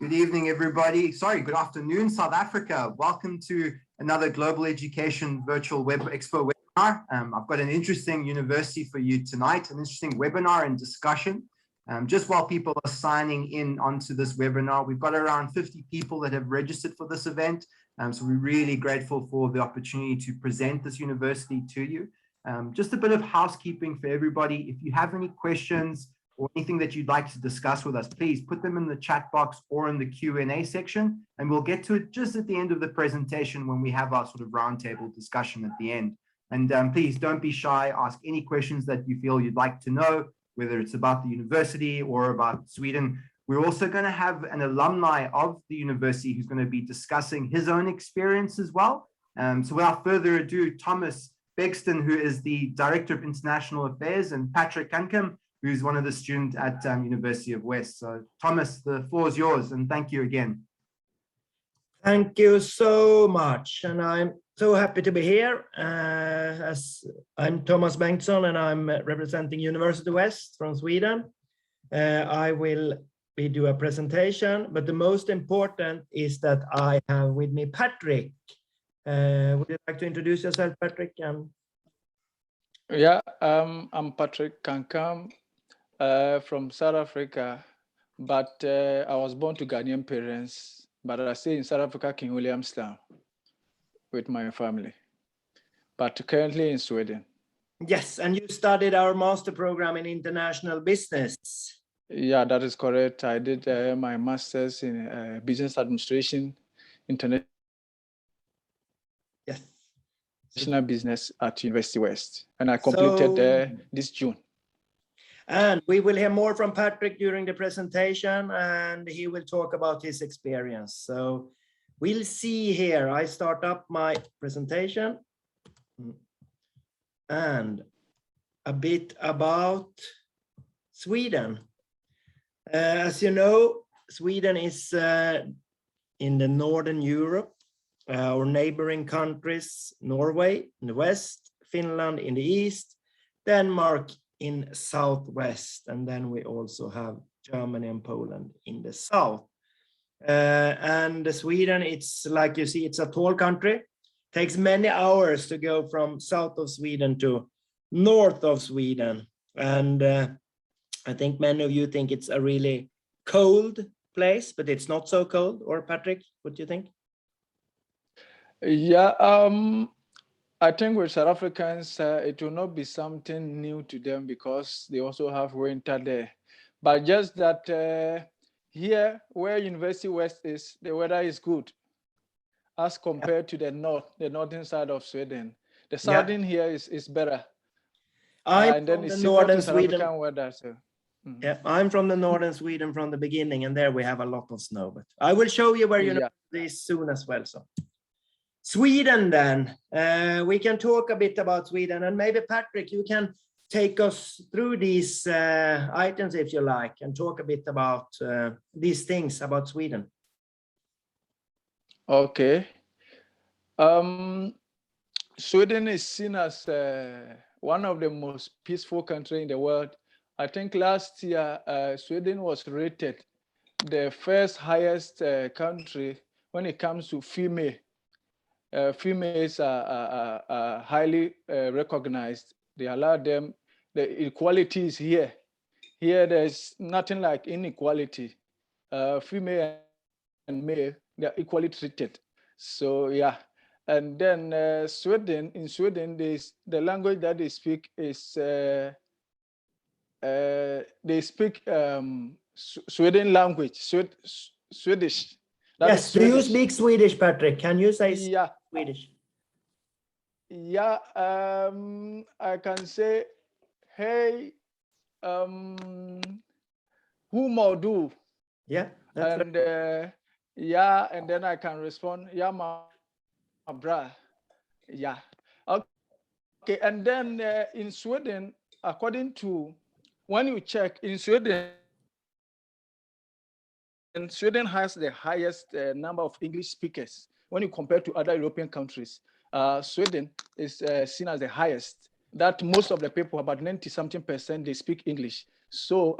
Good evening, everybody. Sorry, good afternoon, South Africa. Welcome to another Global Education Virtual Web Expo webinar. I've got an interesting university for you tonight, an interesting webinar and discussion. Just while people are signing in onto this webinar, we've got around 50 people that have registered for this event. So we're really grateful for the opportunity to present this university to you. Just a bit of housekeeping for everybody. If you have any questions or anything that you'd like to discuss with us, please put them in the chat box or in the Q&A section, and we'll get to it just at the end of the presentation when we have our sort of roundtable discussion at the end. And please don't be shy, ask any questions that you feel you'd like to know, whether it's about the university or about Sweden. We're also going to have an alumni of the university who's going to be discussing his own experience as well. So without further ado, Thomas Begston, who is the Director of International Affairs, and Patrick Kankum, who's one of the students at University of West. So Thomas, the floor is yours, and thank you again. Thank you so much, and I'm so happy to be here. As I'm Thomas Bengtsson, and I'm representing University of West from Sweden. I will do a presentation, but the most important is that I have with me Patrick. Would you like to introduce yourself, Patrick? Yeah, I'm Patrick Kankum from South Africa, but I was born to Ghanaian parents, but I stay in South Africa, King Williamstown, with my family, but currently in Sweden. Yes, and you studied our master program in international business. Yeah, that is correct. I did my master's in business administration, international business at University West, and I completed this June. And we will hear more from Patrick during the presentation, and he will talk about his experience. So we'll see here. I start up my presentation and a bit about Sweden. As you know, Sweden is in the Northern Europe. Our neighboring countries, Norway in the west, Finland in the east, Denmark in southwest, and then we also have Germany and Poland in the south. And Sweden, it's like you see, it's a tall country. Takes many hours to go from south of Sweden to north of Sweden. And I think many of you think it's a really cold place, but it's not so cold. Or Patrick, what do you think? Yeah, I think with South Africans, it will not be something new to them because they also have winter there. But just that here, where University West is, the weather is good as compared to the northern side of Sweden. The southern here is better. And then it's the northern Sweden weather. So. Mm-hmm. Yeah, I'm from the northern Sweden from the beginning, and there we have a lot of snow. But I will show you where university is soon as well. So. Sweden, then we can talk a bit about Sweden, and maybe Patrick, you can take us through these items if you like, and talk a bit about these things about Sweden. Okay. Sweden is seen as one of the most peaceful countries in the world. I think last year Sweden was rated the first highest country when it comes to female. Females are highly recognized. They allow them, the equality is here. Here, there's nothing like inequality. Female and male, they're equally treated. So, yeah. And then in Sweden, the language that they speak is, they speak Sweden language, Swedish. Yes, do you speak Swedish, Patrick? Can you say Swedish? Yeah, I can say, hey, who more do? Yeah. And yeah, and then I can respond, yeah, my brother. Yeah. Okay, and then in Sweden, according to, when you check in Sweden, and Sweden has the highest number of English speakers when you compare to other European countries. Sweden is seen as the highest. That most of the people, about 90-something%, they speak English. So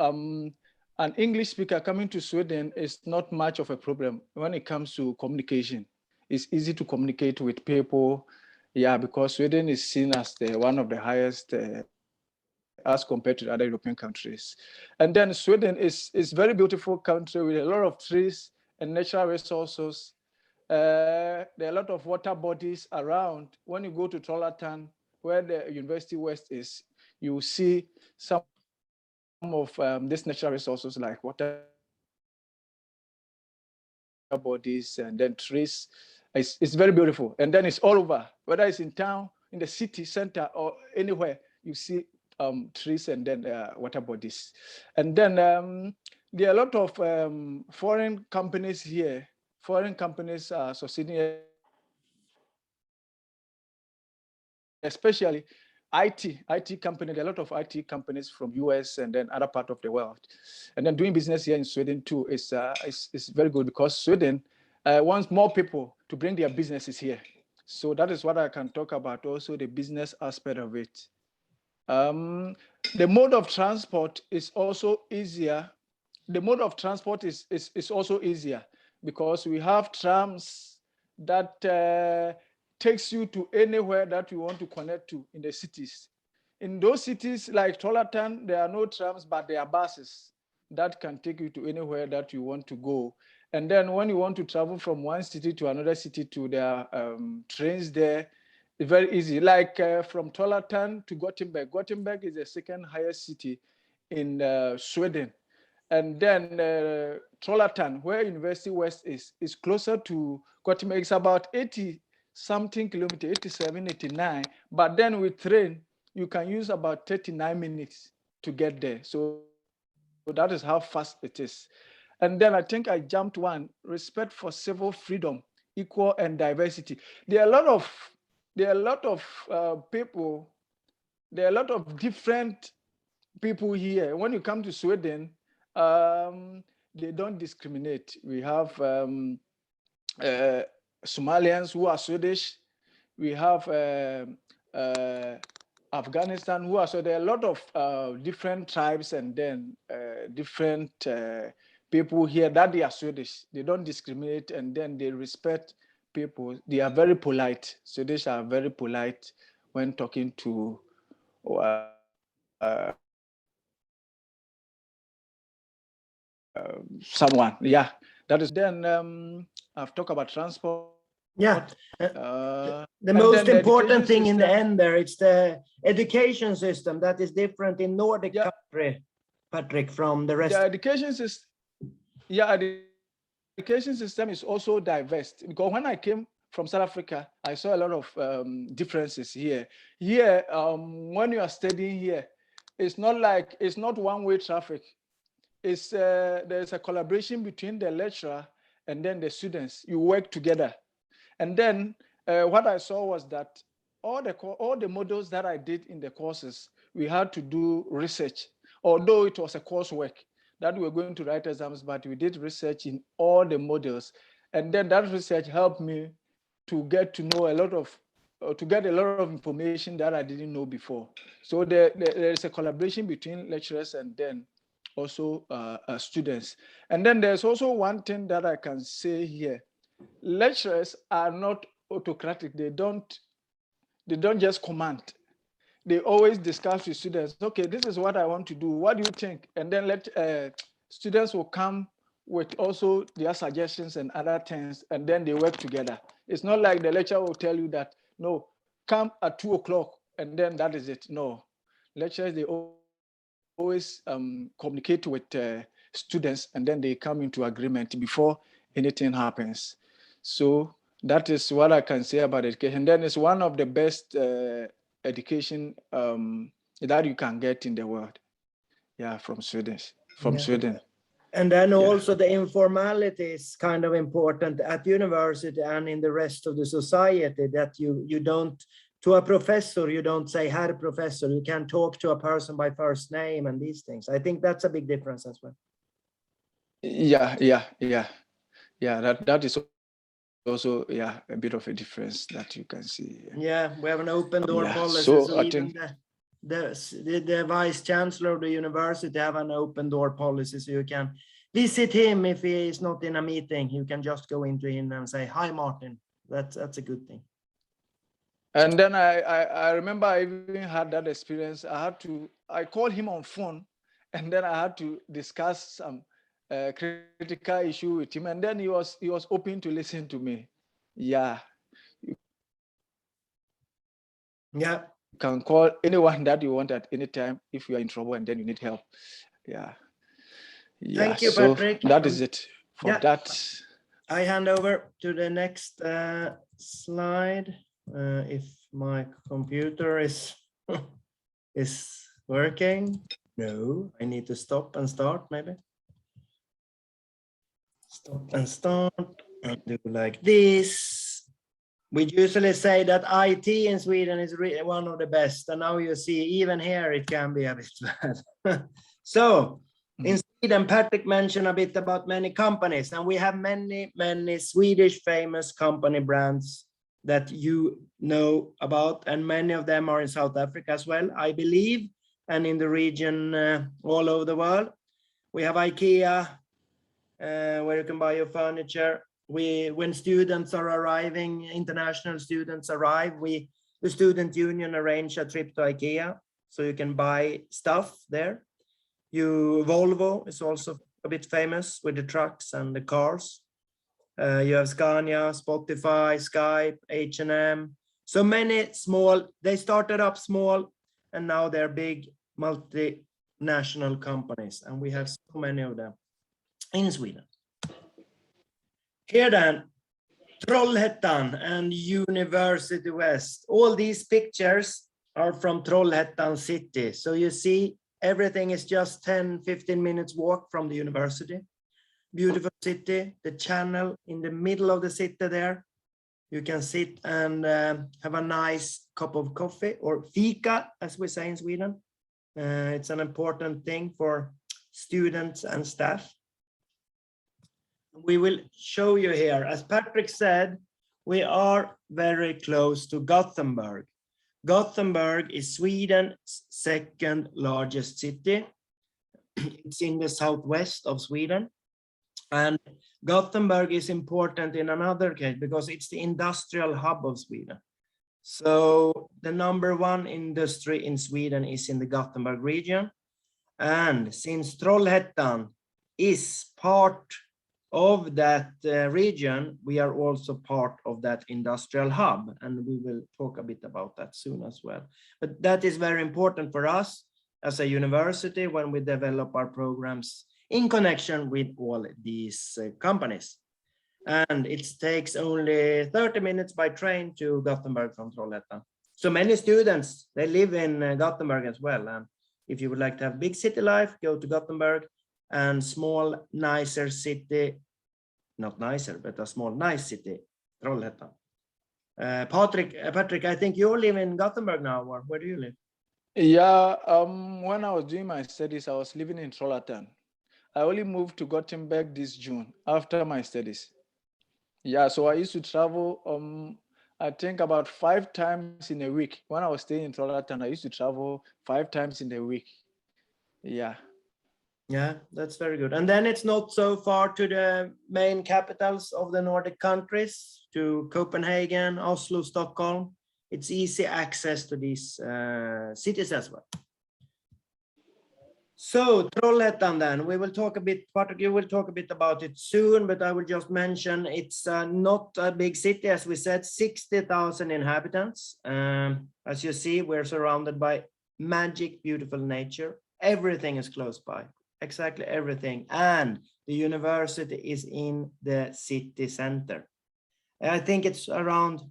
an English speaker coming to Sweden is not much of a problem when it comes to communication. It's easy to communicate with people, yeah, because Sweden is seen as one of the highest as compared to other European countries. And then Sweden is very beautiful country with a lot of trees and natural resources. There are a lot of water bodies around. When you go to Trollhättan, where the University West is, you see some of these natural resources like water bodies and then trees. It's very beautiful. And then it's all over, whether it's in town, in the city center, or anywhere, you see trees and then water bodies. And then there are a lot of foreign companies here. Foreign companies are succeeding, especially IT companies. There are a lot of IT companies from US and then other part of the world. And then doing business here in Sweden too is very good because Sweden wants more people to bring their businesses here. So that is what I can talk about, also the business aspect of it. The mode of transport is also easier. The mode of transport is also easier because we have trams that takes you to anywhere that you want to connect to in the cities. In those cities like Trollhättan, there are no trams, but there are buses that can take you to anywhere that you want to go. And then when you want to travel from one city to another city, to their trains there, it's very easy. Like from Trollhättan to Gothenburg. Gothenburg is the second highest city in Sweden. And then Trollhättan, where University West is closer to Gothenburg. It's about 80-something kilometers, 87, 89. But then with train, you can use about 39 minutes to get there. So that is how fast it is. And then I think I jumped one, respect for civil freedom, equal and diversity. There are a lot of people, there are a lot of different people here. When you come to Sweden, they don't discriminate. We have Somalians who are Swedish. We have Afghanistan who are, so there are a lot of different tribes and then different people here that they are Swedish. They don't discriminate and then they respect people. They are very polite. Swedish are very polite when talking to someone. Yeah, that is. Then I've talked about transport. Yeah, the most important thing in the end there, it's the education system that is different in Nordic country, Patrick, from the rest. The education system, the education system is also diverse, because when I came from South Africa, I saw a lot of differences here. Here, when you are studying here, it's not one-way traffic. It's there's a collaboration between the lecturer and then the students. You work together. And then what I saw was that all the modules that I did in the courses, we had to do research, although it was a coursework that we were going to write exams, but we did research in all the modules. And then that research helped me to get to know to get a lot of information that I didn't know before. So there is a collaboration between lecturers and then also students. And then there's also one thing that I can say here. Lecturers are not autocratic. They don't just command. They always discuss with students. Okay, this is what I want to do. What do you think? And then students will come with also their suggestions and other things, and then they work together. It's not like the lecturer will tell you that, no, come at 2 o'clock and then that is it. No, lecturers, they always communicate with students and then they come into agreement before anything happens. So that is what I can say about education. Then it's one of the best education that you can get in the world. Yeah, from Sweden. Sweden. And then also the informality is kind of important at university and in the rest of the society, that you don't, to a professor, you don't say Herr Professor, you can talk to a person by first name and these things. I think that's a big difference as well. Yeah. That is also a bit of a difference that you can see. Yeah, we have an open door policy. So I think the vice chancellor of the university have an open door policy, so you can visit him if he is not in a meeting. You can just go into him and say, "Hi, Martin." That's a good thing. And then I remember I even had that experience. I called him on phone, and then I had to discuss some critical issue with him, and then he was open to listen to me. Yeah. Yeah. You can call anyone that you want at any time if you are in trouble and then you need help. Yeah. Thank you, so Patrick. that is it for that. I hand over to the next slide. If my computer is working. No, I need to stop and start maybe. Stop and start and do like this. We usually say that IT in Sweden is one of the best, and now you see even here it can be a bit bad. So in Sweden, Patrick mentioned a bit about many companies, and we have many Swedish famous company brands that you know about, and many of them are in South Africa as well, I believe, and in the region all over the world. We have IKEA, where you can buy your furniture. When students are arriving, international students arrive, the student union arrange a trip to IKEA, so you can buy stuff there. Volvo is also a bit famous with the trucks and the cars. You have Scania, Spotify, Skype, H&M. So many small, they started up small and now they're big multinational companies, and we have so many of them in Sweden. Here then, Trollhättan and University West. All these pictures are from Trollhättan city. So you see, everything is just 10-15 minutes walk from the university. Beautiful city, the channel in the middle of the city there. You can sit and have a nice cup of coffee, or fika, as we say in Sweden. It's an important thing for students and staff. We will show you here, as Patrick said, we are very close to Gothenburg. Gothenburg is Sweden's second largest city. It's in the southwest of Sweden. And Gothenburg is important in another case because it's the industrial hub of Sweden. So the #1 industry in Sweden is in the Gothenburg region. And since Trollhättan is part of that region, we are also part of that industrial hub, and we will talk a bit about that soon as well. But that is very important for us as a university when we develop our programs in connection with all these companies. And it takes only 30 minutes by train to Gothenburg from Trollhättan. So many students, they live in Gothenburg as well. And if you would like to have big city life, go to Gothenburg. And small, nicer city, not nicer, but a small, nice city, Trollhättan. Patrick, I think you live in Gothenburg now, or where do you live? Yeah, when I was doing my studies, I was living in Trollhättan. I only moved to Gothenburg this June after my studies. Yeah, so I used to travel, I think about 5 times in a week. When I was staying in Trollhättan, I used to travel 5 times in a week. Yeah. Yeah, that's very good. And then it's not so far to the main capitals of the Nordic countries, to Copenhagen, Oslo, Stockholm. It's easy access to these cities as well. So Trollhättan then, we will talk a bit, Patrick, you will talk a bit about it soon, but I will just mention it's not a big city, as we said, 60,000 inhabitants. As you see, we're surrounded by magic, beautiful nature. Everything is close by. Exactly everything, and the university is in the city center. I think it's around,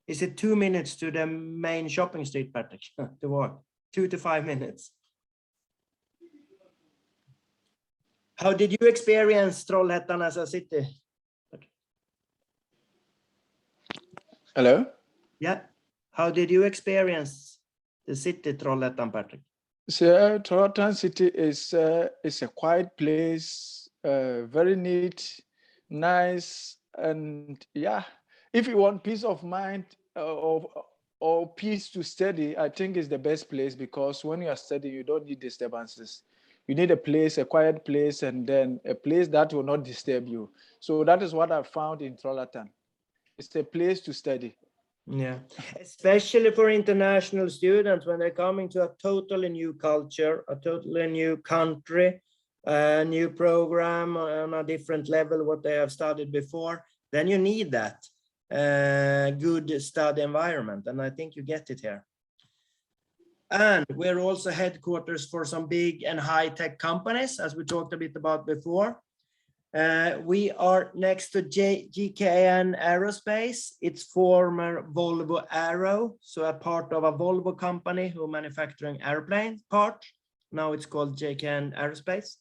is it 2 minutes to the main shopping street, Patrick, to walk? 2 to 5 minutes. How did you experience Trollhättan as a city? Hello? Yeah. How did you experience the city Trollhättan, Patrick? So Trollhättan city is a quiet place, very neat, nice, and yeah. If you want peace of mind, or peace to study, I think is the best place, because when you are studying, you don't need disturbances. You need a place, a quiet place, and then a place that will not disturb you. So that is what I found in Trollhättan. It's a place to study. Yeah, especially for international students when they're coming to a totally new culture, a totally new country, a new program on a different level, what they have studied before, then you need that good study environment. And I think you get it here. And we're also headquarters for some big and high-tech companies, as we talked a bit about before. We are next to GKN Aerospace. It's former Volvo Aero, so a part of a Volvo company who manufacturing airplane parts. Now it's called GKN Aerospace.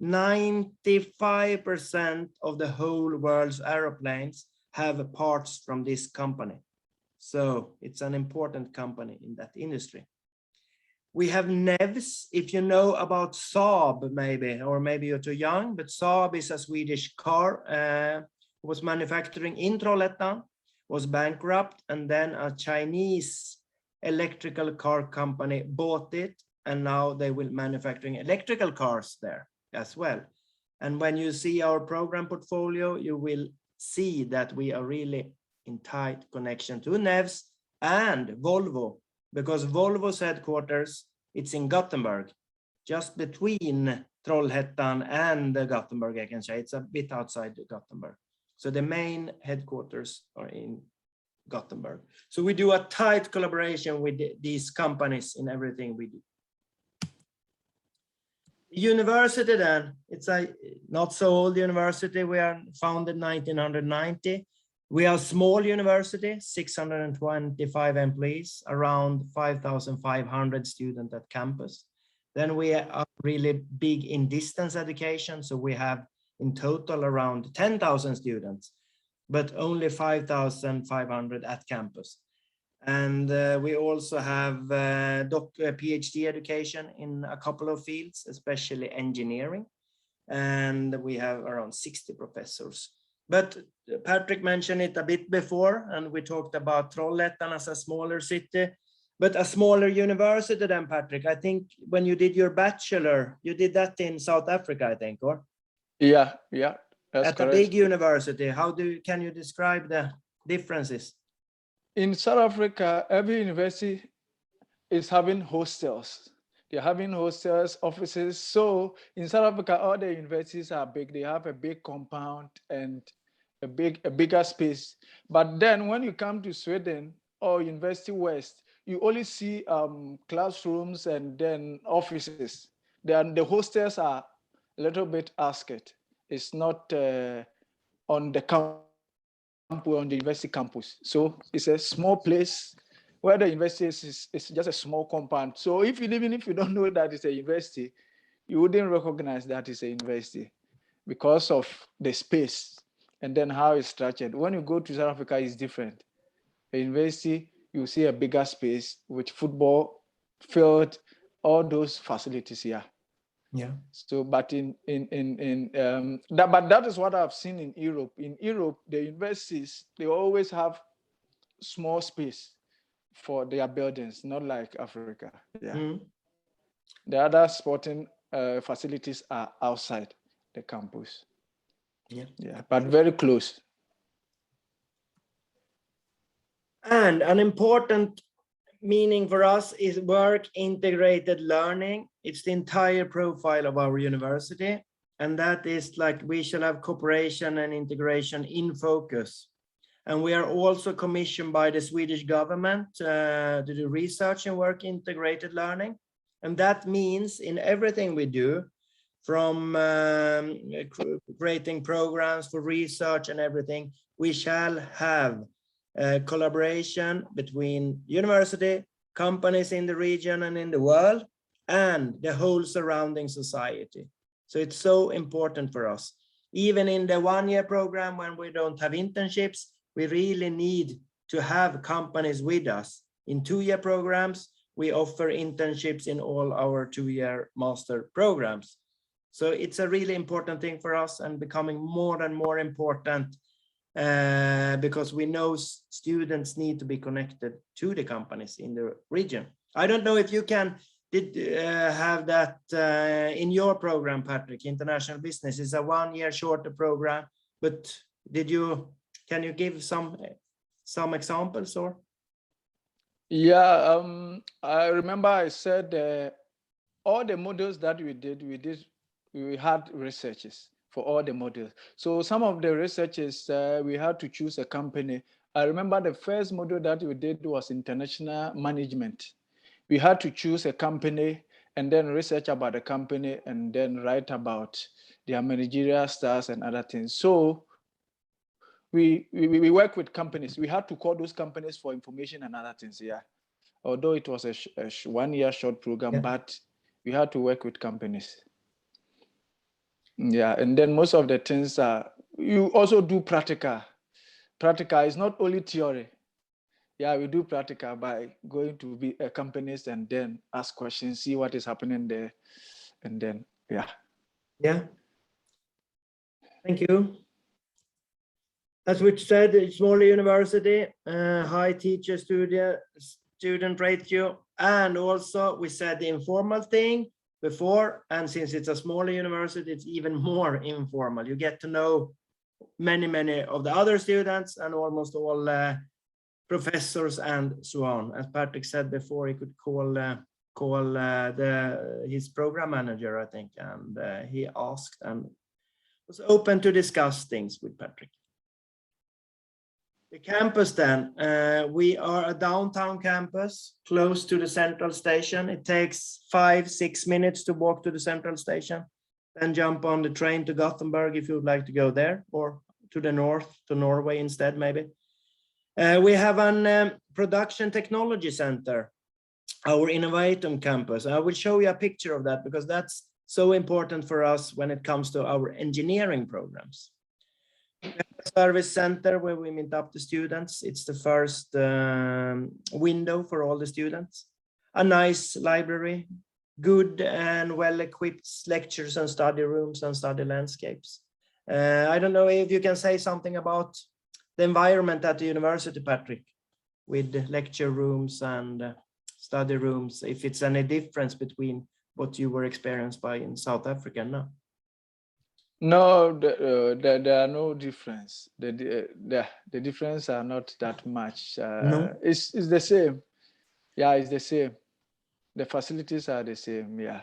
95% of the whole world's airplanes have parts from this company. So it's an important company in that industry. We have NEVS, if you know about Saab, maybe, or maybe you're too young, but Saab is a Swedish car, was manufacturing in Trollhättan, was bankrupt, and then a Chinese electrical car company bought it, and now they will manufacturing electrical cars there as well. And when you see our program portfolio, you will see that we are really in tight connection to NEVS and Volvo, because Volvo's headquarters, it's in Gothenburg, just between Trollhättan and Gothenburg, I can say. It's a bit outside Gothenburg. So the main headquarters are in Gothenburg. So we do a tight collaboration with these companies in everything we do. University then, it's a not so old university. We are founded 1990. We are a small university, 625 employees, around 5,500 students at campus. Then we are really big in distance education. So we have in total around 10,000 students, but only 5,500 at campus. And we also have PhD education in a couple of fields, especially engineering. And we have around 60 professors. But Patrick mentioned it a bit before, and we talked about Trollhättan as a smaller city, but a smaller university than Patrick. I think when you did your bachelor, you did that in South Africa, I think, or? Yeah, that's at correct. A big university. Can you describe the differences? In South Africa, every university is having hostels. They're having hostels, offices. So in South Africa, all the universities are big. They have a big compound and a bigger space. But then when you come to Sweden or University West, you only see classrooms and then offices. The hostels are a little bit outskirts. It's not on the campus, on the university campus. So it's a small place where the university is just a small compound. So even if you don't know that it's a university, you wouldn't recognize that it's a university because of the space and then how it's structured. When you go to South Africa, it's different. A university, you see a bigger space with football field, all those facilities here. Yeah. So, but that is what I've seen in Europe. In Europe, the universities, they always have small space for their buildings, not like Africa. Yeah. Mm. The other sporting facilities are outside the campus. Yeah, but very close. And an important meaning for us is work integrated learning. It's the entire profile of our university. And that is like we shall have cooperation and integration in focus. And we are also commissioned by the Swedish government to do research and work integrated learning. And that means in everything we do, from creating programs for research and everything, we shall have collaboration between university, companies in the region and in the world, and the whole surrounding society. So it's so important for us. Even in the one-year program, when we don't have internships, we really need to have companies with us. In two-year programs, we offer internships in all our two-year master programs. So it's a really important thing for us and becoming more and more important because we know students need to be connected to the companies in the region. I don't know if you have that in your program, Patrick. International Business is a 1 year shorter program, but can you give some examples or? Yeah, I remember I said all the modules that we had researches for all the modules. So some of the researches we had to choose a company. I remember the first module that we did was international management. We had to choose a company and then research about the company and then write about their managerial styles and other things. So we work with companies. We had to call those companies for information and other things. Yeah, although it was a 1 year short program, yeah, but we had to work with companies. Yeah, and then most of the things are, you also do practical. Practical is not only theory. Yeah, we do practical by going to companies and then ask questions, see what is happening there, and then, yeah. Yeah. Thank you. As we said, it's smaller university, high teacher student ratio, and also we said the informal thing before, and since it's a smaller university, it's even more informal. You get to know many of the other students and almost all professors and so on. As Patrick said before, he could call his program manager, I think, and he asked and was open to discuss things with Patrick. The campus then, we are a downtown campus close to the central station. It takes 5-6 minutes to walk to the central station, then jump on the train to Gothenburg if you would like to go there, or to the north, to Norway instead maybe. We have a production technology center, our Innovation campus. I will show you a picture of that because that's so important for us when it comes to our engineering programs. We have a service center where we meet up the students. It's the first window for all the students. A nice library, good and well-equipped lectures and study rooms and study landscapes. I don't know if you can say something about the environment at the university, Patrick, with lecture rooms and study rooms, if it's any difference between what you were experienced by in South Africa now. No, there are no difference. The difference are not that much. No? It's the same. Yeah, it's the same. The facilities are the same. Yeah.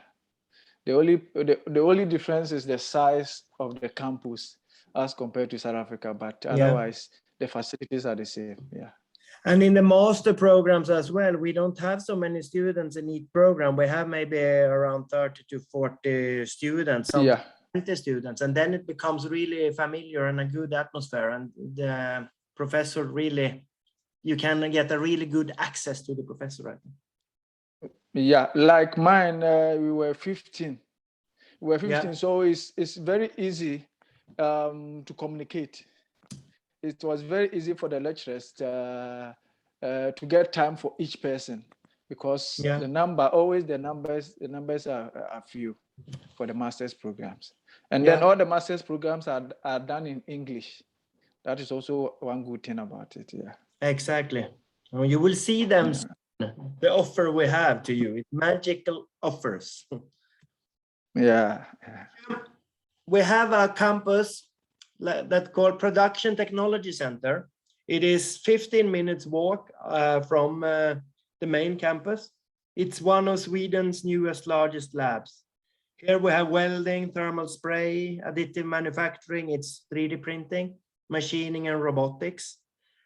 The only difference is the size of the campus as compared to South Africa, but otherwise the facilities are the same. Yeah. And in the master programs as well, we don't have so many students in each program. We have maybe around 30 to 40 students, some 20 students, and then it becomes really familiar and a good atmosphere. And the professor really, you can get a really good access to the professor, I think. Yeah, like mine, we were 15. We were 15, so it's very easy to communicate. It was very easy for the lecturers to get time for each person because the numbers are few for the master's programs. And then all the master's programs are done in English. That is also one good thing about it. Yeah. Exactly. Well, you will see them. The offer we have to you, it's magical offers. Yeah. We have a campus that's called Production Technology Center. It is 15 minutes walk from the main campus. It's one of Sweden's newest, largest labs. Here we have welding, thermal spray, additive manufacturing, it's 3D printing, machining and robotics.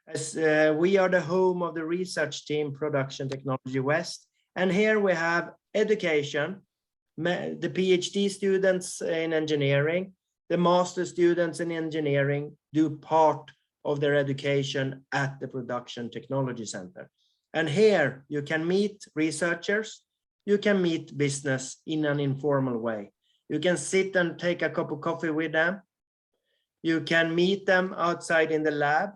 As we are the home of the research team Production Technology West. And here we have education, the PhD students in engineering, the master students in engineering do part of their education at the Production Technology Center. And here you can meet researchers, you can meet business in an informal way. You can sit and take a cup of coffee with them. You can meet them outside in the lab.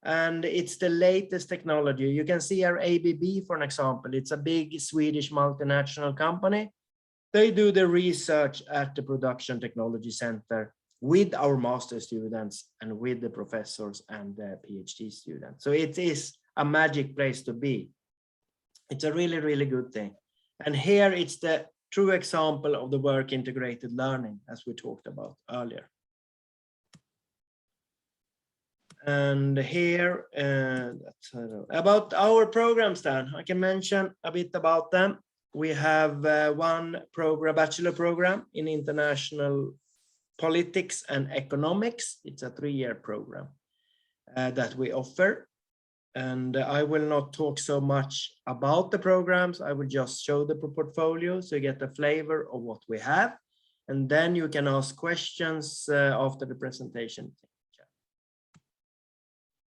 And it's the latest technology. You can see our ABB, for an example. It's a big Swedish multinational company. They do the research at the Production Technology Center with our master students and with the professors and the PhD students. So it is a magic place to be. It's a really, really good thing. And here it's the true example of the work integrated learning, as we talked about earlier. And here, about our programs then, I can mention a bit about them. We have one program, bachelor program in international politics and economics. It's a 3-year program that we offer. And I will not talk so much about the programs. I will just show the portfolio so you get a flavor of what we have. And then you can ask questions after the presentation.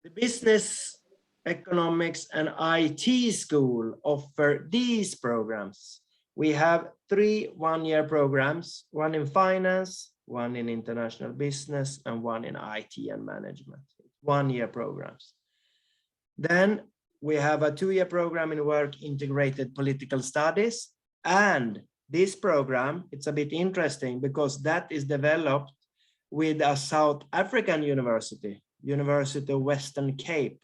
The Business, Economics and IT School offer these programs. We have 3 one-year programs, one in finance, one in international business, and one in IT and management. 1-year programs. Then we have a 2-year program in work integrated political studies. And this program, it's a bit interesting because that is developed with a South African university, University of Western Cape.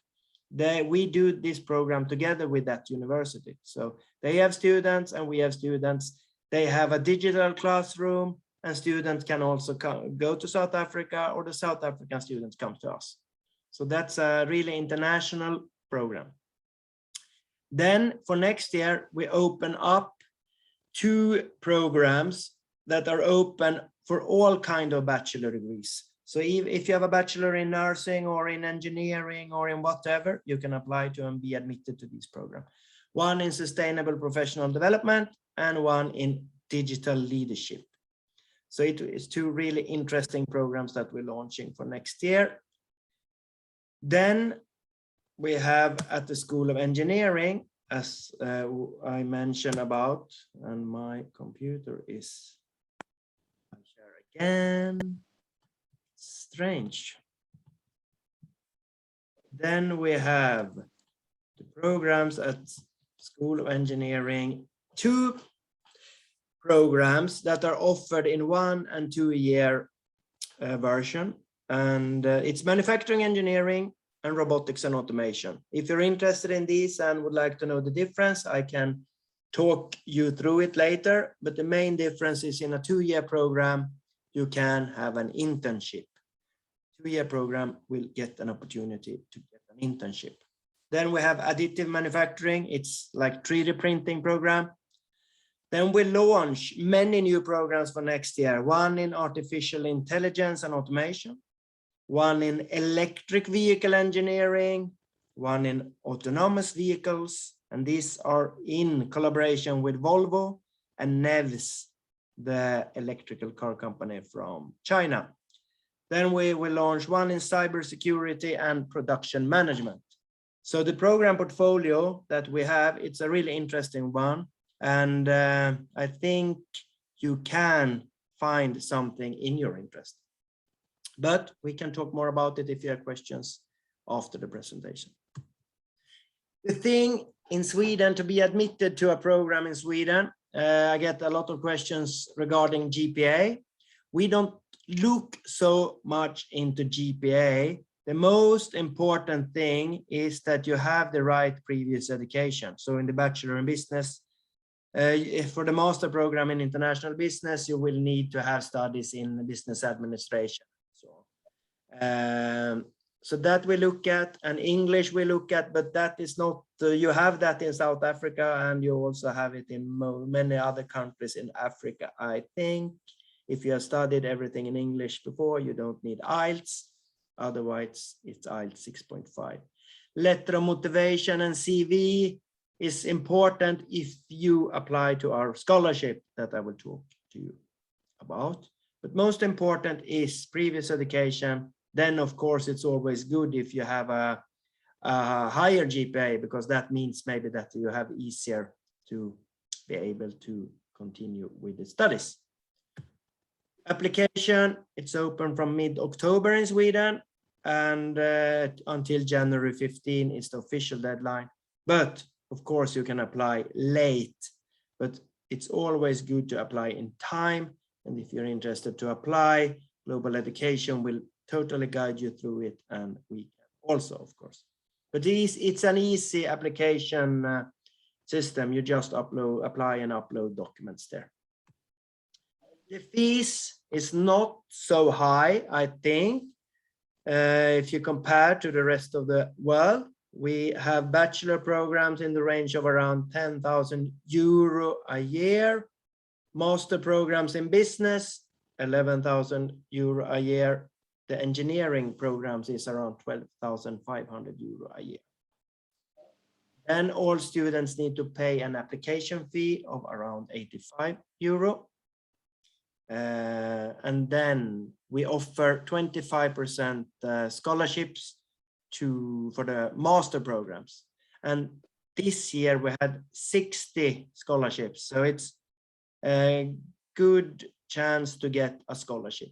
We do this program together with that university. So they have students and we have students. They have a digital classroom and students can also go to South Africa, or the South African students come to us. So that's a really international program. Then for next year, we open up 2 programs that are open for all kind of bachelor degrees. So if you have a bachelor in nursing or in engineering or in whatever, you can apply to and be admitted to this program. One in sustainable professional development and one in digital leadership. So it is 2 really interesting programs that we're launching for next year. Then we have at the School of Engineering, as I mentioned about, and my computer is, I'll share again. Strange. Then we have the programs at School of Engineering, 2 programs that are offered in 1- and 2-year version. And it's manufacturing engineering and robotics and automation. If you're interested in these and would like to know the difference, I can talk you through it later. But the main difference is in a 2-year program, you can have an internship. 2-year program will get an opportunity to get an internship. Then we have additive manufacturing. It's like 3D printing program. Then we launch many new programs for next year. One in artificial intelligence and automation, one in electric vehicle engineering, one in autonomous vehicles. And these are in collaboration with Volvo and NEVS, the electrical car company from China. Then we will launch one in cybersecurity and production management. So the program portfolio that we have, it's a really interesting one. And I think you can find something in your interest. But we can talk more about it if you have questions after the presentation. The thing in Sweden to be admitted to a program in Sweden, I get a lot of questions regarding GPA. We don't look so much into GPA. The most important thing is that you have the right previous education. So in the Bachelor in Business, for the master program in international business, you will need to have studies in business administration. So that we look at, and English we look at, but that is not, you have that in South Africa and you also have it in many other countries in Africa. I think if you have studied everything in English before, you don't need IELTS. Otherwise, it's IELTS 6.5. Letter of motivation and CV is important if you apply to our scholarship that I will talk to you about. But most important is previous education. Then, of course, it's always good if you have a higher GPA, because that means maybe that you have easier to be able to continue with the studies. Application, it's open from mid-October in Sweden, and until January 15 is the official deadline. But of course, you can apply late, but it's always good to apply in time. And if you're interested to apply, Global Education will totally guide you through it, and we can also, of course. But it's an easy application system. You just apply and upload documents there. The fees is not so high, I think, if you compare to the rest of the world. We have bachelor programs in the range of around 10,000 euro a year. Master programs in business, 11,000 euro a year. The engineering programs is around 12,500 euro a year. Then all students need to pay an application fee of around 85 euro. And then we offer 25% scholarships for the master programs. And this year we had 60 scholarships. So it's a good chance to get a scholarship.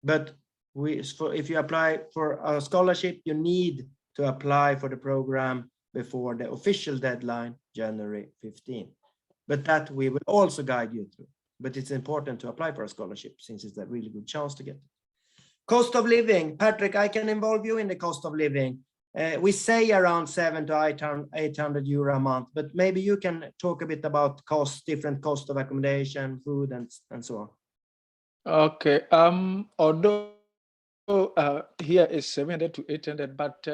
But if you apply for a scholarship, you need to apply for the program before the official deadline, January 15. But that we will also guide you through. But it's important to apply for a scholarship since it's a really good chance to get it. Cost of living, Patrick, I can involve you in the cost of living. We say around 700 to 800 euro a month, but maybe you can talk a bit about different cost of accommodation, food, and so on. Okay. Although here is 700 to 800, but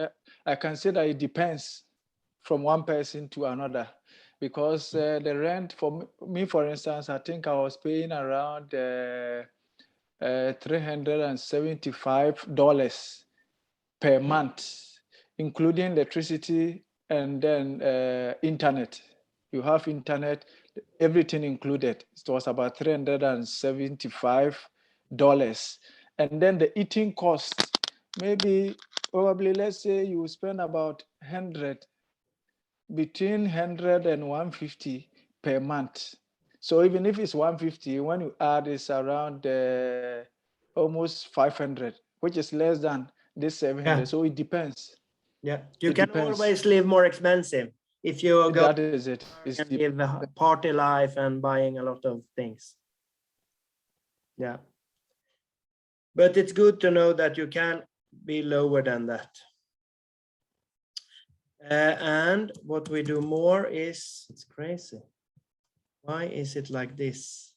I can say that it depends from one person to another, because the rent for me, for instance, I think I was paying around $375 per month, including electricity and then internet. You have internet, everything included. It was about $375. And then the eating cost, probably let's say you spend about 100, between 100 and 150 per month. So even if it's 150, when you add, it's around almost 500, which is less than this 700. Yeah. So it depends. Yeah, you can always live more expensive if you go. That is it. And live a party life and buying a lot of things. Yeah. But it's good to know that you can be lower than that. And what we do more is, it's crazy. Why is it like this?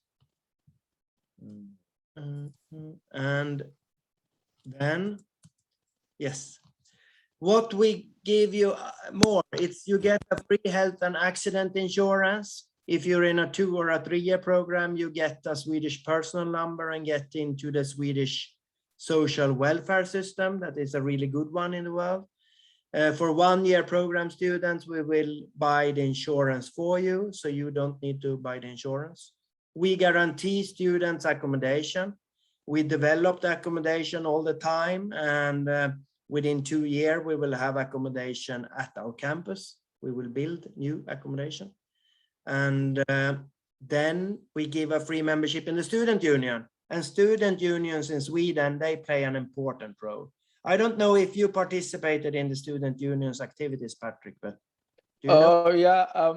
And then, yes. What we give you more, it's you get a free health and accident insurance. If you're in a 2 or a 3 year program, you get a Swedish personal number and get into the Swedish social welfare system. That is a really good one in the world. For 1 year program students, we will buy the insurance for you, so you don't need to buy the insurance. We guarantee students accommodation. We develop the accommodation all the time, and within 2 years, we will have accommodation at our campus. We will build new accommodation. And then we give a free membership in the student union. And student unions in Sweden, they play an important role. I don't know if you participated in the student union's activities, Patrick, but do you know? Yeah,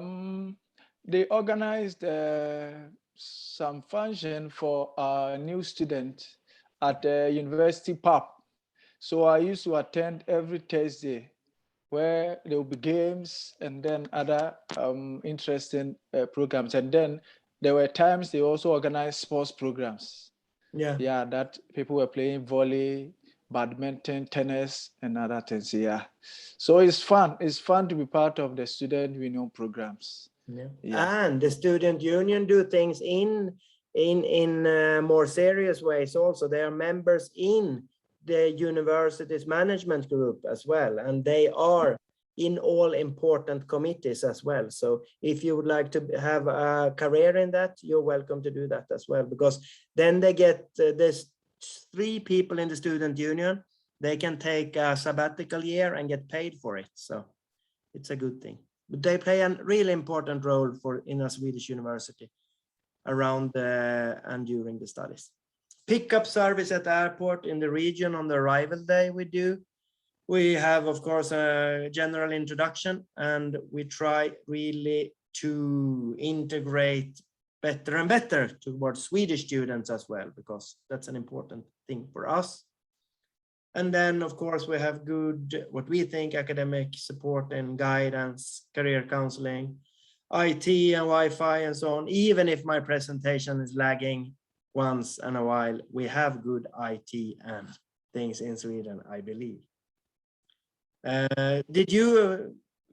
they organized some function for a new student at the university pub. So I used to attend every Thursday, where there will be games and then other interesting programs. And then there were times they also organized sports programs. Yeah, that people were playing volley, badminton, tennis, and other things. Yeah, so it's fun. It's fun to be part of the student union programs. Yeah. And the student union do things in more serious ways also. They are members in the university's management group as well, and they are in all important committees as well. So if you would like to have a career in that, you're welcome to do that as well, because then they get there's 3 people in the student union. They can take a sabbatical year and get paid for it. So it's a good thing. But they play a really important role in a Swedish university around and during the studies. Pickup service at the airport in the region on the arrival day we do. We have, of course, a general introduction, and we try really to integrate better and better towards Swedish students as well, because that's an important thing for us. And then, of course, we have good, what we think, academic support and guidance, career counseling, IT and Wi-Fi and so on. Even if my presentation is lagging once in a while, we have good IT and things in Sweden, I believe.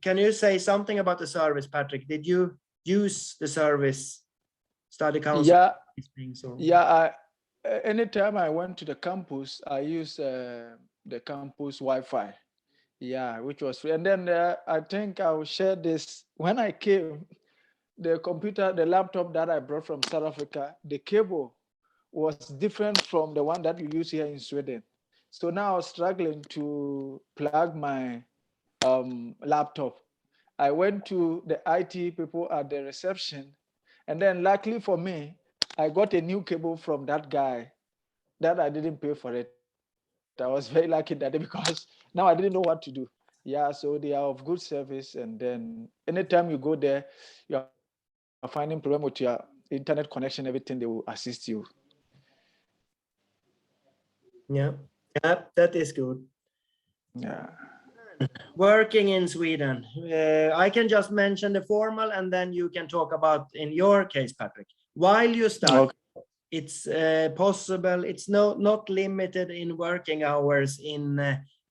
Can you say something about the service, Patrick? Did you use the service, study council? Yeah, these things, or? yeah. Anytime I went to the campus, I used the campus Wi-Fi. Yeah, which was free. And then I think I will share this. When I came, the laptop that I brought from South Africa, the cable was different from the one that you use here in Sweden. So now I was struggling to plug my laptop. I went to the IT people at the reception, and then luckily for me, I got a new cable from that guy that I didn't pay for it. I was very lucky that day because now I didn't know what to do. Yeah, so they are of good service, and then anytime you go there, you are finding problem with your internet connection, everything, they will assist you. Yeah, that is good. Yeah. Working in Sweden, I can just mention the formal, and then you can talk about in your case, Patrick. While you study, it's possible. It's not limited in working hours in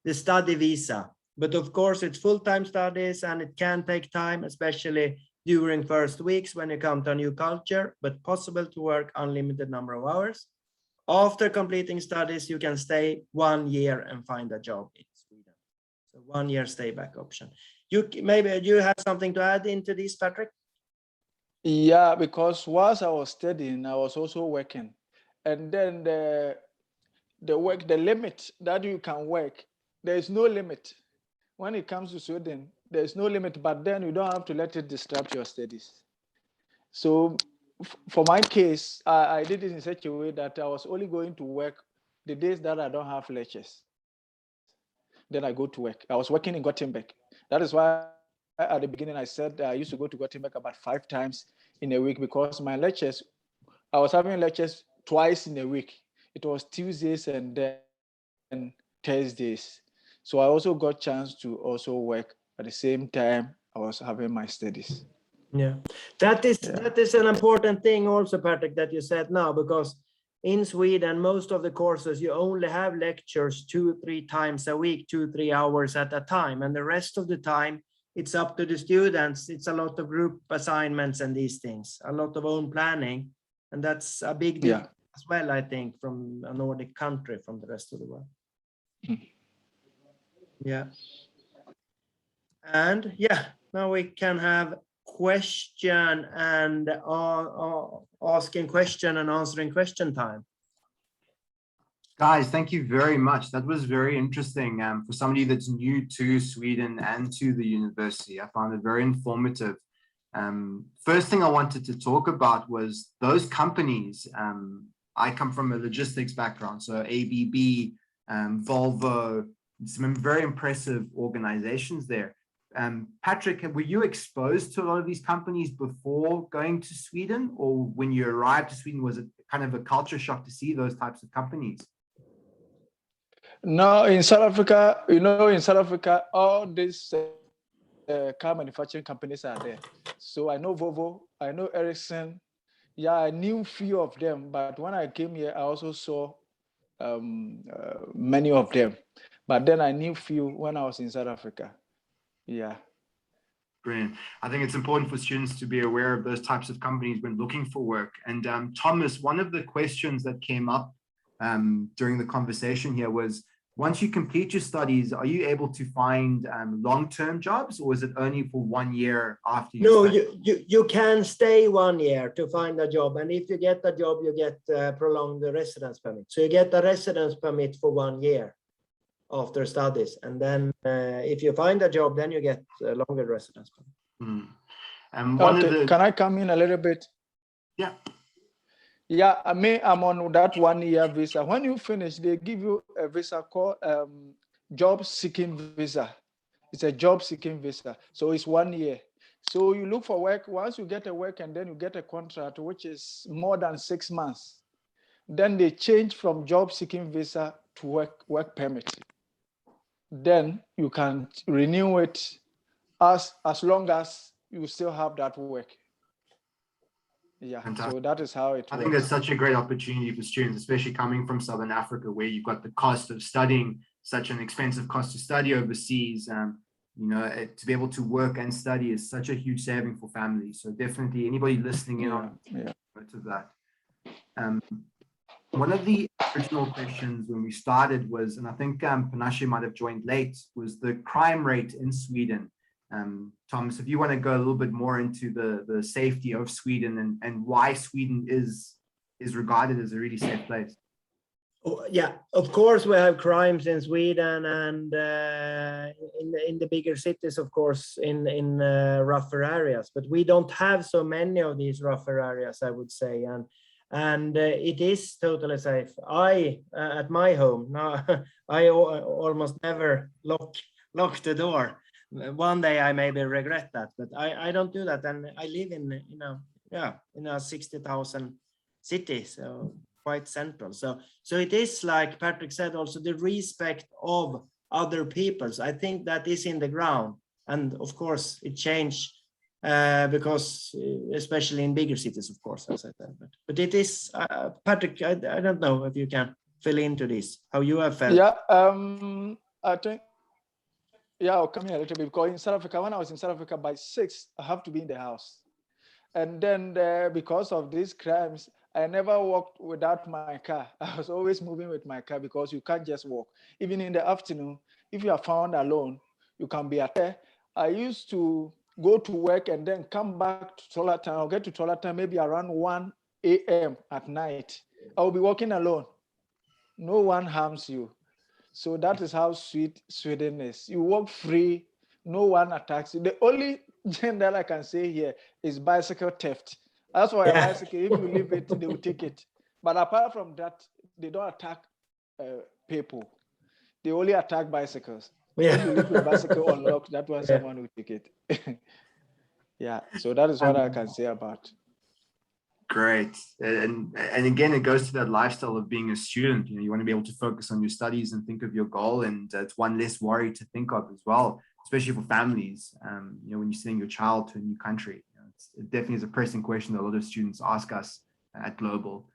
the study visa, but of course it's full-time studies, and it can take time, especially during first weeks when you come to a new culture. But possible to work unlimited number of hours. After completing studies, you can stay 1 year and find a job in Sweden. So 1 year stay back option. Maybe you have something to add into this, Patrick? Yeah, because whilst I was studying, I was also working. And then the limit that you can work, there is no limit. When it comes to Sweden, there is no limit, but then you don't have to let it disrupt your studies. So for my case, I did it in such a way that I was only going to work the days that I don't have lectures. Then I go to work. I was working in Gothenburg. That is why at the beginning I said I used to go to Gothenburg about 5 times in a week, because my lectures, I was having lectures twice in a week. It was Tuesdays and then Thursdays. So I also got chance to also work at the same time I was having my studies. Yeah, that is an important thing also, Patrick, that you said now, because in Sweden, most of the courses, you only have lectures 2-3 times a week, 2-3 hours at a time. And the rest of the time, it's up to the students. It's a lot of group assignments and these things, a lot of own planning. And that's a big deal as well, I think, from a Nordic country, from the rest of the world. Yeah. And yeah, now we can have question and asking question and answering question time. Guys, thank you very much. That was very interesting for somebody that's new to Sweden and to the university. I found it very informative. First thing I wanted to talk about was those companies. I come from a logistics background, so ABB, Volvo, some very impressive organizations there. Patrick, were you exposed to a lot of these companies before going to Sweden, or when you arrived to Sweden, was it kind of a culture shock to see those types of companies? No, in South Africa, in South Africa, all these car manufacturing companies are there. So I know Volvo, I know Ericsson. Yeah, I knew few of them, but when I came here, I also saw many of them. But then I knew few when I was in South Africa. Yeah. Brilliant. I think it's important for students to be aware of those types of companies when looking for work. And Thomas, one of the questions that came up during the conversation here was, once you complete your studies, are you able to find long-term jobs, or is it only for 1 year after you study? You can stay 1 year to find a job. And if you get a job, you get prolonged residence permit. So you get a residence permit for 1 year after studies. And then if you find a job, then you get a longer residence permit. And can I come in a little bit? Yeah. Yeah, I'm on that 1 year visa. When you finish, they give you a visa called job seeking visa. It's a job seeking visa. So it's 1 year. So you look for work. Once you get a work and then you get a contract, which is more than 6 months, then they change from job seeking visa to work permit. Then you can renew it as long as you still have that work. Yeah, Fantastic. so that is how it I works. think that's such a great opportunity for students, especially coming from Southern Africa, where you've got the cost of studying, such an expensive cost to study overseas. To be able to work and study is such a huge saving for families. So definitely anybody listening in on part of that. One of the original questions when we started was, and I think Panache might have joined late, was the crime rate in Sweden. Thomas, if you want to go a little bit more into the safety of Sweden and why Sweden is regarded as a really safe place. Oh, yeah, of course we have crimes in Sweden and in the bigger cities, of course, in rougher areas, but we don't have so many of these rougher areas, I would say, and it is totally safe. I at my home now, I almost never lock the door. One day I maybe regret that, but I don't do that, and I live in a 60,000 city, so quite central. So it is like Patrick said, also the respect of other peoples. I think that is in the ground, and of course it changed because especially in bigger cities, of course, as I said. But it is Patrick. I don't know if you can fill into this how you have felt. Yeah, I think. Yeah, I'll come here a little bit because in South Africa, when I was in South Africa by 6, I have to be in the house. And then because of these crimes, I never walked without my car. I was always moving with my car because you can't just walk. Even in the afternoon, if you are found alone, you can be at there. I used to go to work and then come back to Trollhättan. I'll get to Trollhättan maybe around 1 a.m. at night. I'll be walking alone. No one harms you. So that is how sweet Sweden is. You walk free, no one attacks you. The only thing that I can say here is bicycle theft. That's why a bicycle, if you leave it, they will take it. But apart from that, they don't attack people. They only attack bicycles. If you leave your bicycle unlocked, that one someone will take it. Yeah, so that is what I can say about. Great. And again, it goes to that lifestyle of being a student. You want to be able to focus on your studies and think of your goal, and it's one less worry to think of as well, especially for families. When you're sending your child to a new country, it definitely is a pressing question that a lot of students ask us at Global.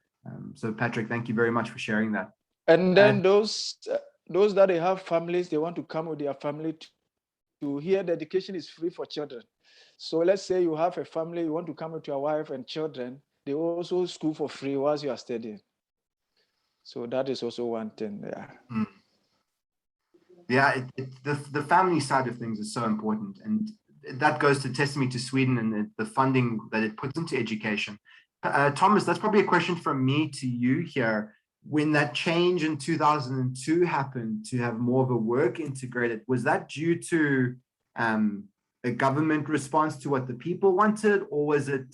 So Patrick, thank you very much for sharing that. And then those that they have families, they want to come with their family to here. The education is free for children. So let's say you have a family, you want to come with your wife and children. They also school for free whilst you are studying. So that is also one thing. Yeah, the family side of things is so important, and that goes to testimony to Sweden and the funding that it puts into education. Thomas, that's probably a question from me to you here. When that change in 2002 happened to have more of a work integrated, was that due to a government response to what the people wanted, or was it?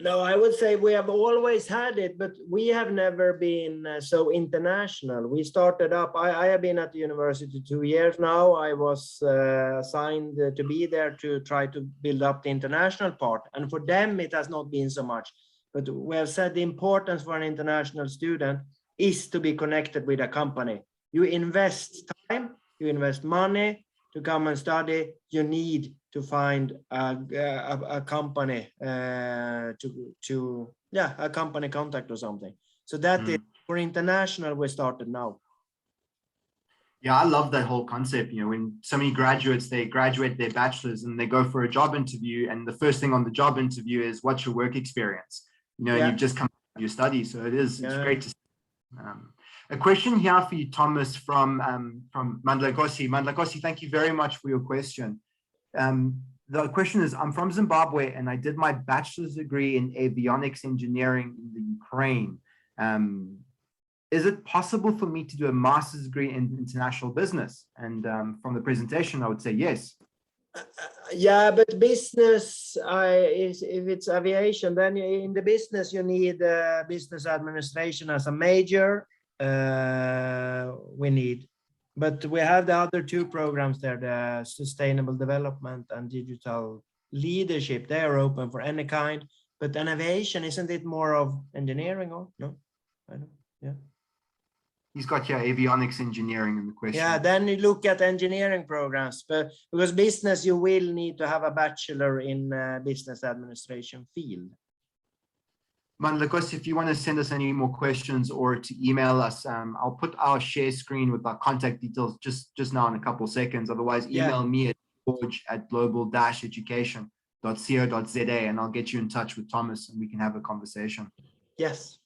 No, I would say we have always had it, but we have never been so international. We started up, I have been at the university 2 years now. I was assigned to be there to try to build up the international part. And for them, it has not been so much. But we have said the importance for an international student is to be connected with a company. You invest time, you invest money to come and study. You need to find a company a company contact or something. So that is for international. We started now. Yeah, I love that whole concept. When so many graduates, they graduate their bachelors and they go for a job interview, and the first thing on the job interview is, what's your work experience? You've just come out of your studies, so it's great to see. A question here for you, Thomas, from Mandlagosi. Mandlagosi, thank you very much for your question. The question is, I'm from Zimbabwe and I did my bachelor's degree in avionics engineering in the Ukraine. Is it possible for me to do a master's degree in international business? And from the presentation, I would say yes. Yeah, but business, if it's aviation, then in the business, you need business administration as a major. We need But we have the other two programs there, the sustainable development and digital leadership. They are open for any kind, but innovation, isn't it more of engineering or no? I don't, yeah. He's got here avionics engineering in the question. Yeah, then you look at engineering programs, but because business, you will need to have a bachelor in business administration field. Mandlikos, if you want to send us any more questions or to email us, I'll put our share screen with our contact details just now in a couple of seconds. Otherwise, email me at george@global-education.co.za and I'll get you in touch with Thomas and we can have a conversation. Yes.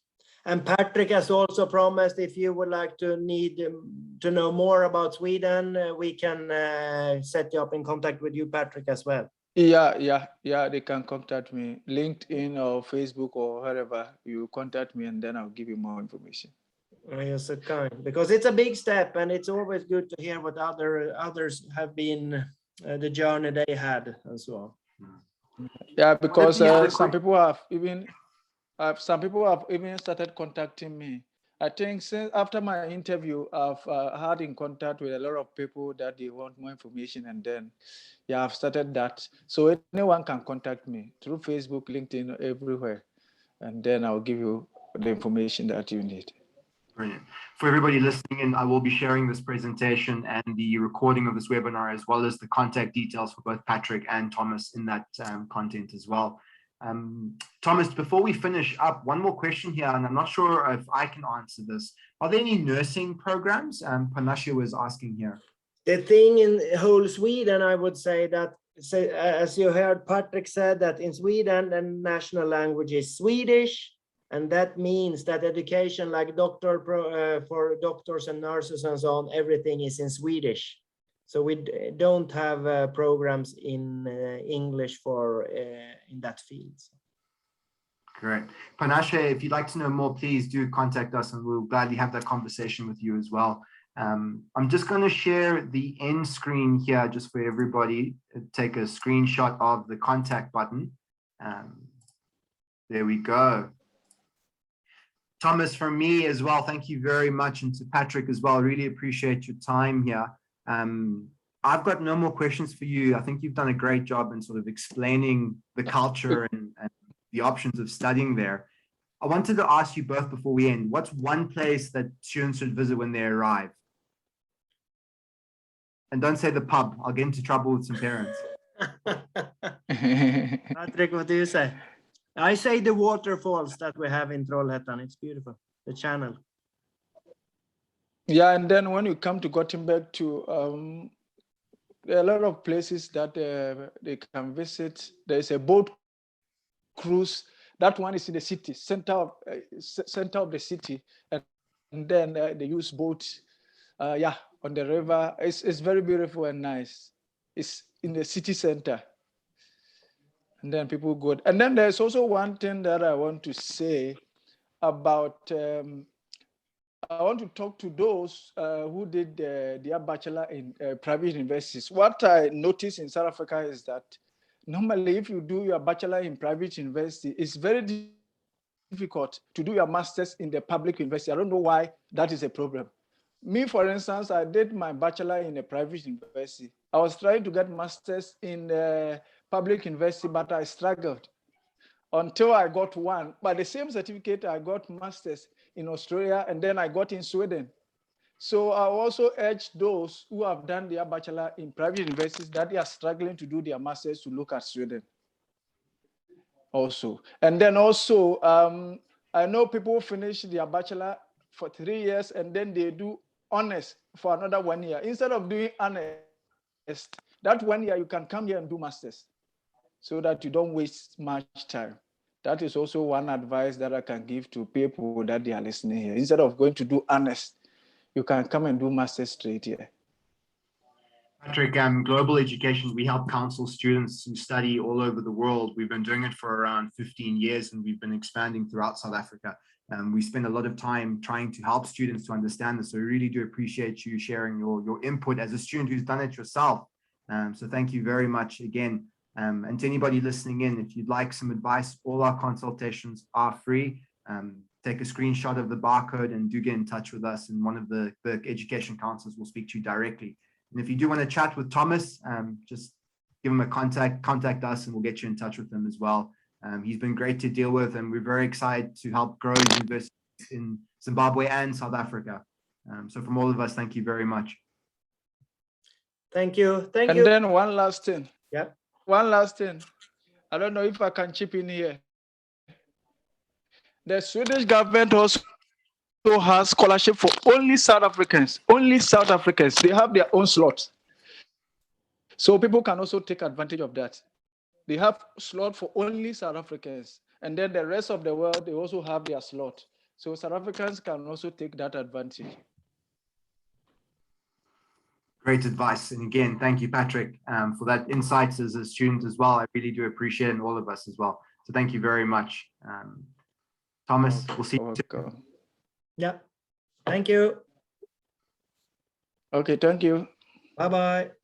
And Patrick has also promised if you would like to to know more about Sweden, we can set you up in contact with you, Patrick, as well. Yeah, they can contact me, LinkedIn or Facebook or wherever you contact me, and then I'll give you more information. Oh, you're so kind, because it's a big step and it's always good to hear what others have been, the journey they had and so on. Yeah, because some people have even started contacting me. I think since after my interview, I've had in contact with a lot of people that they want more information, and then I've started that. So anyone can contact me through Facebook, LinkedIn, everywhere, and then I'll give you the information that you need. Brilliant. For everybody listening in, I will be sharing this presentation and the recording of this webinar, as well as the contact details for both Patrick and Thomas in that content as well. Thomas, before we finish up, one more question here, and I'm not sure if I can answer this. Are there any nursing programs? Panasya was asking here. The thing in whole Sweden, I would say that, as you heard Patrick said, that in Sweden, the national language is Swedish, and that means that education like for doctors and nurses and so on, everything is in Swedish. So we don't have programs in English for in that field. Great. Panasya, if you'd like to know more, please do contact us and we'll gladly have that conversation with you as well. I'm just going to share the end screen here just for everybody. Take a screenshot of the contact button. There we go. Thomas, from me as well, thank you very much. And to Patrick as well, really appreciate your time here. I've got no more questions for you. I think you've done a great job in sort of explaining the culture and the options of studying there. I wanted to ask you both before we end, what's one place that students should visit when they arrive? And don't say the pub. I'll get into trouble with some parents. Patrick, what do you say? I say the waterfalls that we have in Trollhättan. It's beautiful. The channel. Yeah, and then when you come to Gothenburg too, there are a lot of places that they can visit. There's a boat cruise. That one is in the city, center of the city, and then they use boats. On the river. It's very beautiful and nice. It's in the city center, and then people go. And then there's also one thing that I want to say about. I want to talk to those who did their bachelor in private universities. What I noticed in South Africa is that normally if you do your bachelor in private university, it's very difficult to do your master's in the public university. I don't know why that is a problem. Me, for instance, I did my bachelor in a private university. I was trying to get master's in a public university, but I struggled until I got one. But the same certificate, I got master's in Australia, and then I got in Sweden. So I also urge those who have done their bachelor in private universities that they are struggling to do their masters to look at Sweden also. And then also, I know people finish their bachelor for 3 years and then they do honors for another 1 year. Instead of doing honors, that 1 year you can come here and do masters so that you don't waste much time. That is also one advice that I can give to people that they are listening here. Instead of going to do honors, you can come and do masters straight here. Patrick, Global Education, we help counsel students who study all over the world. We've been doing it for around 15 years and we've been expanding throughout South Africa. We spend a lot of time trying to help students to understand this. So we really do appreciate you sharing your input as a student who's done it yourself. So thank you very much again. And to anybody listening in, if you'd like some advice, all our consultations are free. take a screenshot of the barcode and do get in touch with us, and one of the education counselors will speak to you directly. And if you do want to chat with Thomas, just give him a contact us, and we'll get you in touch with him as well. He's been great to deal with, and we're very excited to help grow universities in Zimbabwe and South Africa. So from all of us, thank you very much. Thank you. Thank you. And then one last thing. Yeah. One last thing. I don't know if I can chip in here. The Swedish government also has scholarship for only South Africans. Only South Africans. They have their own slots. So people can also take advantage of that. They have slot for only South Africans. And then the rest of the world, they also have their slot. So South Africans can also take that advantage. Great advice. And again, thank you, Patrick, for that insights as a student as well. I really do appreciate it, and all of us as well. So thank you very much. Thomas, we'll see you soon. Yeah. Thank you. Okay, thank you. Bye-bye.